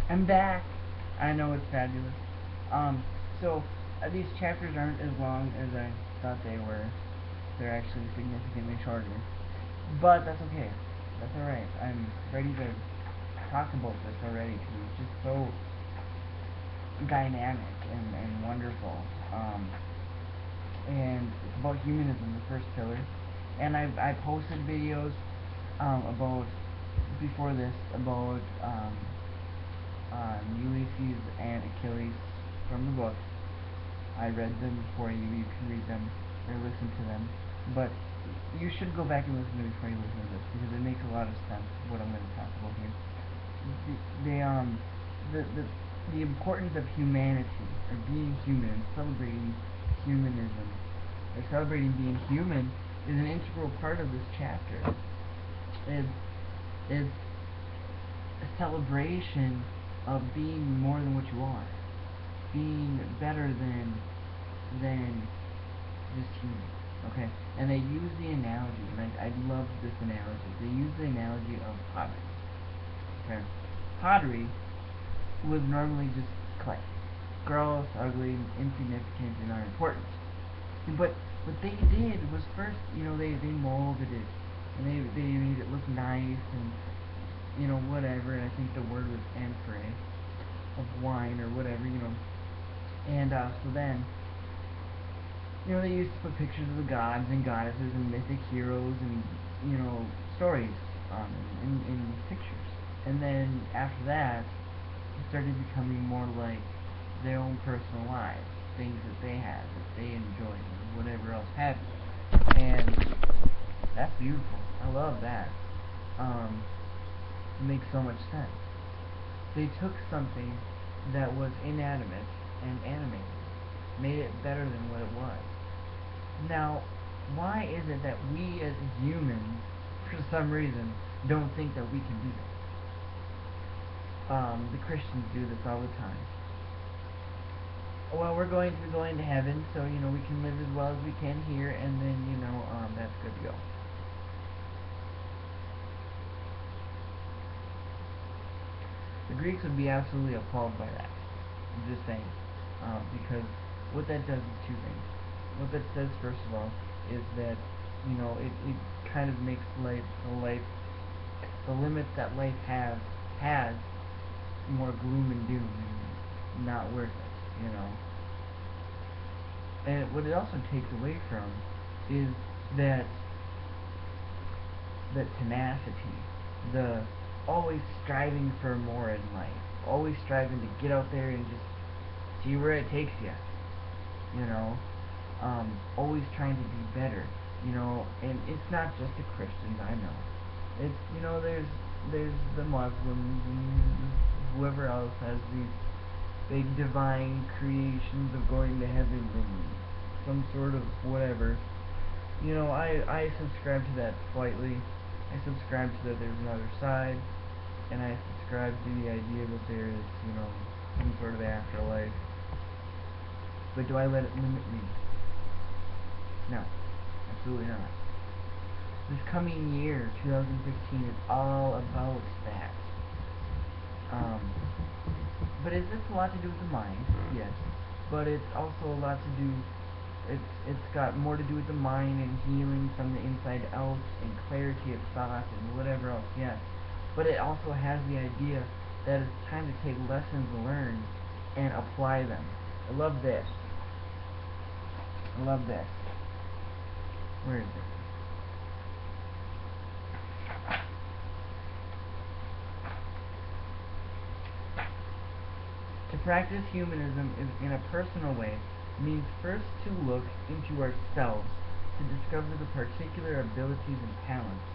I'm back. I know it's fabulous. So these chapters aren't as long as I thought they were. They're actually significantly shorter. But that's okay. That's alright. I'm ready to talk about this already because it's just so dynamic and wonderful. And it's about humanism, the first pillar. And I posted videos about before this about Ulysses and Achilles from the book. I read them for you. You can read them or listen to them, but you should go back and listen to it before you listen to this because it makes a lot of sense what I'm going to talk about here. The, the, the, the importance of humanity or being human, celebrating humanism, or celebrating being human is an integral part of this chapter. It's a celebration of being more than what you are, being better than just human. Okay, and they use the analogy, and I love this analogy. They use the analogy of pottery. Okay, pottery was normally just clay, gross, ugly, insignificant, and unimportant. But what they did was first, they molded it, and they made it look nice, and whatever. And I think the word was amphore of wine or whatever. And so then, they used to put pictures of the gods and goddesses and mythic heroes and stories in pictures. And then after that, it started becoming more like their own personal lives, things that they had, that they enjoyed, and whatever else have you. And that's beautiful. I love that. It makes so much sense. They took something that was inanimate and animated, made it better than what it was. Now, why is it that we as humans, for some reason, don't think that we can do that? The Christians do this all the time. Well, we're going to be going to heaven, so we can live as well as we can here, and then that's good to go. The Greeks would be absolutely appalled by that. I'm just saying, because what that does is two things. What that says, first of all, is that it kind of makes the limits that life has more gloom and doom and not worth it. And what it also takes away from is that tenacity, the always striving for more in life, always striving to get out there and just see where it takes you. Always trying to be better. And it's not just the Christians, I know. It's there's the Muslims and whoever else has these big divine creations of going to heaven and some sort of whatever. I subscribe to that slightly. I subscribe to that there's another side, and I subscribe to the idea that there is, some sort of afterlife. But do I let it limit me? No, absolutely not. This coming year, 2015, is all about that. But it's a lot to do with the mind, yes. But it's also a lot to do. It's got more to do with the mind and healing from the inside out and clarity of thought and whatever else, yes. But it also has the idea that it's time to take lessons learned and apply them. I love this. I love this. Where is it? To practice humanism in a personal way means first to look into ourselves to discover the particular abilities and talents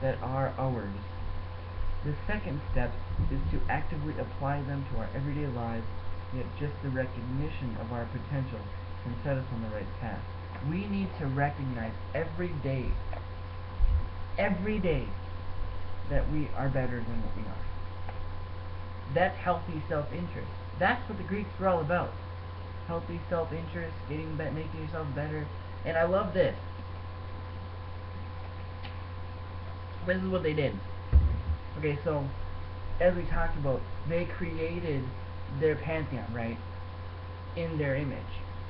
that are ours. The second step is to actively apply them to our everyday lives, yet just the recognition of our potential can set us on the right path. We need to recognize every day, that we are better than what we are. That's healthy self-interest. That's what the Greeks were all about. Healthy self-interest, making yourself better. And I love this. This is what they did. Okay, so as we talked about, they created their pantheon, right, in their image.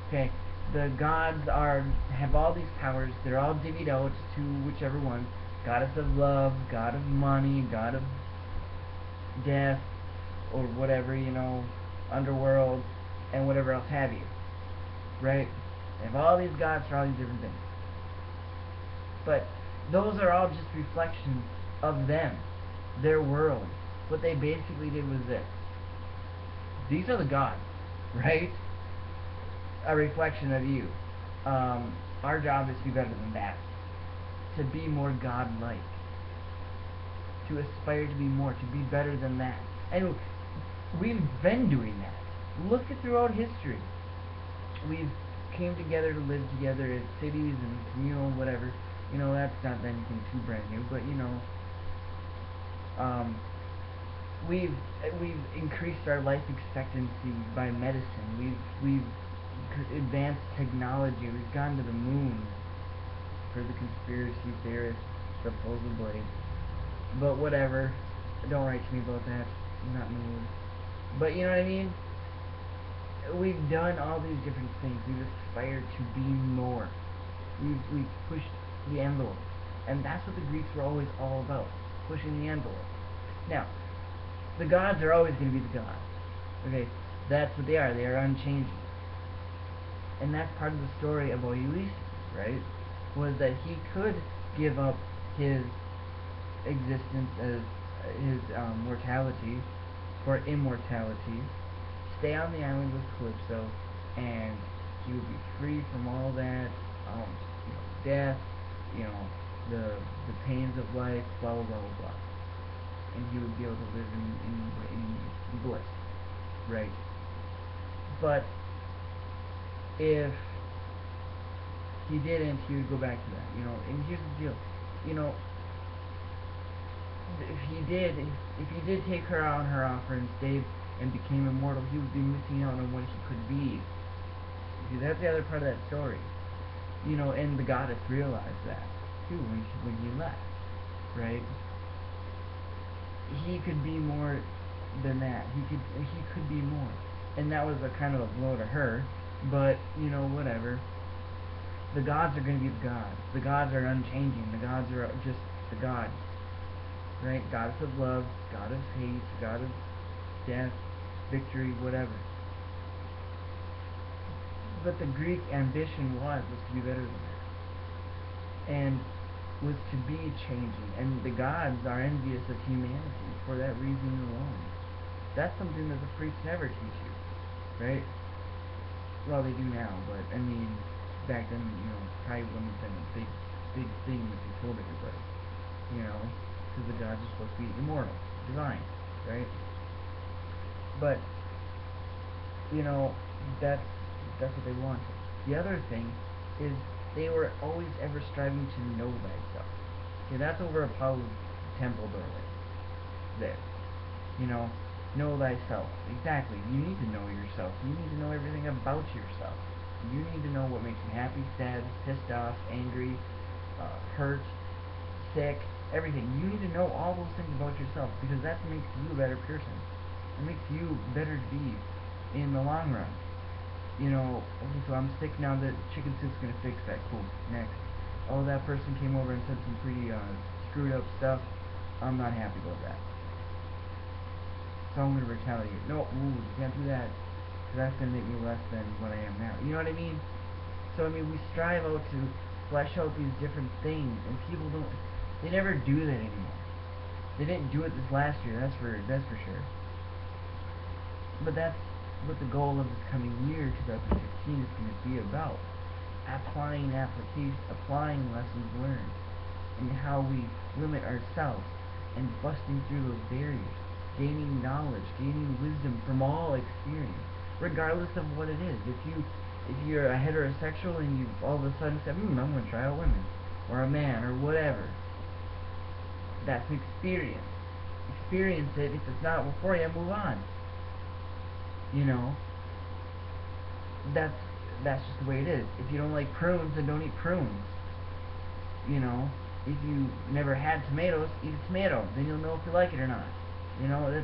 Okay, the gods have all these powers. They're all divvied out to whichever one. Goddess of love, god of money, god of death, or whatever, underworld, and whatever else have you. Right? They have all these gods for all these different things. But those are all just reflections of them, their world. What they basically did was this. These are the gods, right? A reflection of you. Our job is to be better than that. To be more godlike. To aspire to be more, to be better than that. And we've been doing that. Look at throughout history. We've came together to live together as cities and communal whatever. That's not anything too brand new, but we've increased our life expectancy by medicine. We've advanced technology. We've gone to the moon for the conspiracy theorists, supposedly. But whatever. Don't write to me about that. I'm not in the mood. But you know what I mean? We've done all these different things. We've aspired to be more. We've pushed the envelope. And that's what the Greeks were always all about. Pushing the envelope. Now, the gods are always going to be the gods. Okay? That's what they are. They are unchanging. And that's part of the story about Ulysses, right? Was that he could give up his existence as his mortality for immortality, stay on the island with Calypso, and he would be free from all that, death, the pains of life, blah blah blah blah blah, and he would be able to live in bliss, right? But if he didn't, he would go back to that, And here's the deal, if he did take her on her offer and stayed and became immortal, he would be missing out on what he could be. See, that's the other part of that story. And the goddess realized that too when he left, right? He could be more than that. He could be more, and that was a kind of a blow to her. But whatever. The gods are going to be the gods. The gods are unchanging. The gods are just the gods. Right? Goddess of love, god of hate, god of death, victory, whatever. But the Greek ambition was to be better than that. And was to be changing. And the gods are envious of humanity for that reason alone. That's something that the priests never teach you. Right? Well, they do now, but, back then, probably wouldn't have been a big thing if they told everybody. Because the gods are supposed to be immortal, divine, right? But that's what they wanted. The other thing is they were always ever striving to know thyself. Okay, that's over Apollo's temple doorway. There, know thyself. Exactly. You need to know yourself. You need to know everything about yourself. You need to know what makes you happy, sad, pissed off, angry, hurt, sick, everything. You need to know all those things about yourself because that makes you a better person. It makes you better to be in the long run. Okay, so I'm sick now, that chicken soup's gonna fix that. Cool. Next. Oh, that person came over and said some pretty screwed up stuff. I'm not happy about that. So I'm gonna retaliate. No, you can't do that. Because that's gonna make me less than what I am now. You know what I mean? So we strive out to flesh out these different things, and people don't. They never do that anymore. They didn't do it this last year. That's for sure. But that's what the goal of this coming year, 2015, is going to be about. Applying lessons learned, and how we limit ourselves, and busting through those barriers, gaining knowledge, gaining wisdom from all experience, regardless of what it is. If you're a heterosexual and you all of a sudden say, I'm going to try out women, or a man, or whatever, that's an experience. Experience it. If it's not for you, move on. That's just the way it is. If you don't like prunes, then don't eat prunes. If you never had tomatoes, eat a tomato. Then you'll know if you like it or not. You know,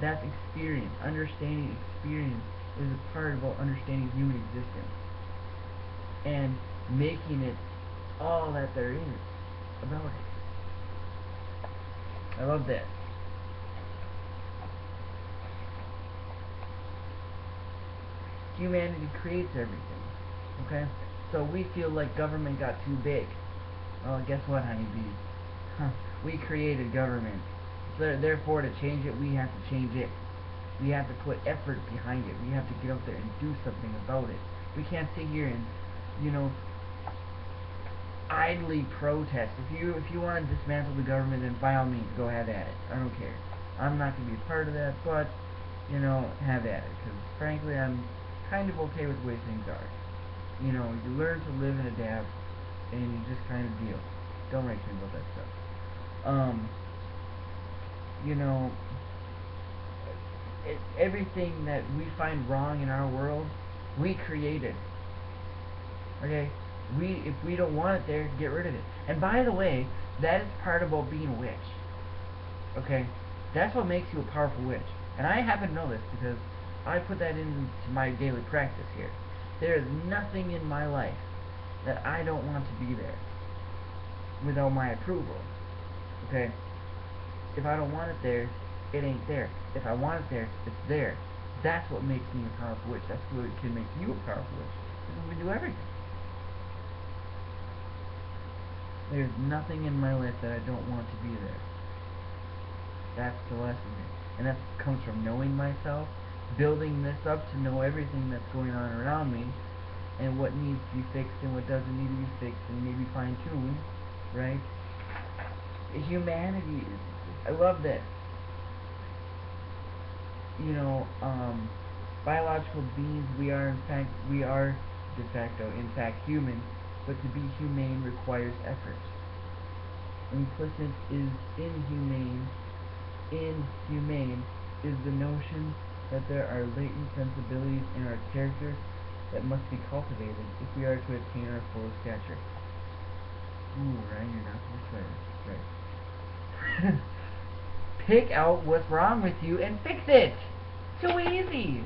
that's experience. Understanding experience is a part about understanding human existence and making it all that there is about it. I love this. Humanity creates everything. Okay? So we feel like government got too big. Well, guess what, honeybees? We created government. Therefore, to change it, we have to change it. We have to put effort behind it. We have to get out there and do something about it. We can't sit here and, you know, idly protest. If you want to dismantle the government, then by all means, go have at it. I don't care. I'm not going to be a part of that, but, you know, have at it. Because, frankly, I'm kind of okay with the way things are. You know, you learn to live and adapt, and you just kind of deal. Don't write to me about that stuff. You know, everything that we find wrong in our world, we created. Okay? If we don't want it there, get rid of it. And by the way, that is part about being a witch. Okay? That's what makes you a powerful witch. And I happen to know this because I put that into my daily practice here. There is nothing in my life that I don't want to be there without my approval. Okay? If I don't want it there, it ain't there. If I want it there, it's there. That's what makes me a powerful witch. That's what can make you a powerful witch. Because we do everything. There's nothing in my life that I don't want to be there. That's the lesson here. And that comes from knowing myself, building this up to know everything that's going on around me, and what needs to be fixed and what doesn't need to be fixed, and maybe fine-tuned, right? Humanity is, I love this. You know, biological beings, we are de facto, in fact, human, but to be humane requires effort. Implicit is inhumane is the notion that there are latent sensibilities in our character that must be cultivated if we are to attain our full stature. Ooh, Ryan, you're not supposed to swear. Right. Pick out what's wrong with you and fix it. Too easy.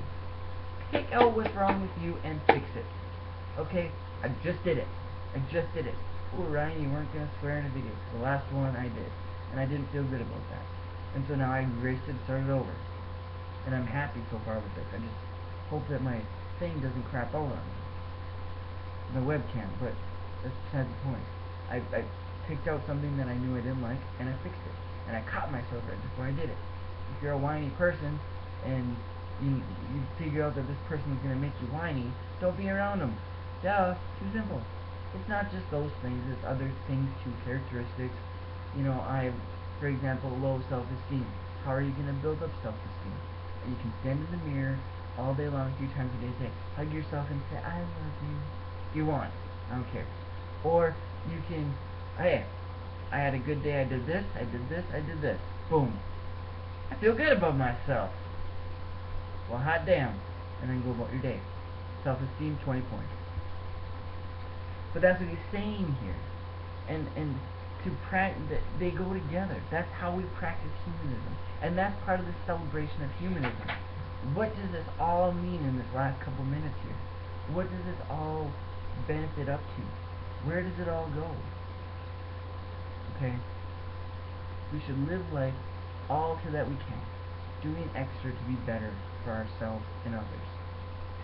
Pick out what's wrong with you and fix it. Okay? I just did it. Ooh, Ryan, you weren't going to swear in a video. The last one I did. And I didn't feel good about that. And so now I erased it and started over. And I'm happy so far with this. I just hope that my thing doesn't crap out on me. My webcam, but that's beside the point. I picked out something that I knew I didn't like, and I fixed it. And I caught myself right before I did it. If you're a whiny person, and you figure out that this person is going to make you whiny, don't be around them. Duh, too simple. It's not just those things, it's other things too, characteristics. You know, for example, low self-esteem. How are you going to build up self-esteem? You can stand in the mirror all day long, 3 times a day, say, hug yourself and say, I love you. If you want. I don't care. Or you can, hey, I had a good day, I did this, I did this, I did this. Boom. I feel good about myself. Well, hot damn. And then go about your day. Self-esteem, 20 points. But that's what he's saying here. And to practice, they go together. That's how we practice humanism. And that's part of the celebration of humanism. What does this all mean in this last couple minutes here? What does this all benefit up to? Where does it all go? Okay? We should live life all to that we can, doing extra to be better for ourselves and others.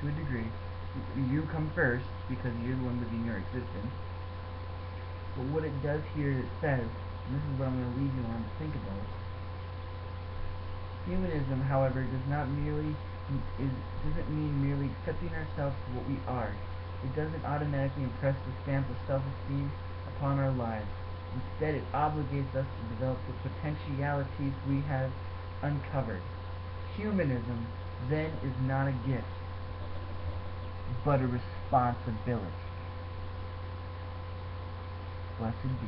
To a degree, you come first because you're the one living your existence. But what it does here, it says, and this is what I'm going to leave you on to think about. Humanism, however, doesn't mean merely accepting ourselves for what we are. It doesn't automatically impress the stamp of self-esteem upon our lives. Instead, it obligates us to develop the potentialities we have uncovered. Humanism, then, is not a gift, but a responsibility. Blessed be.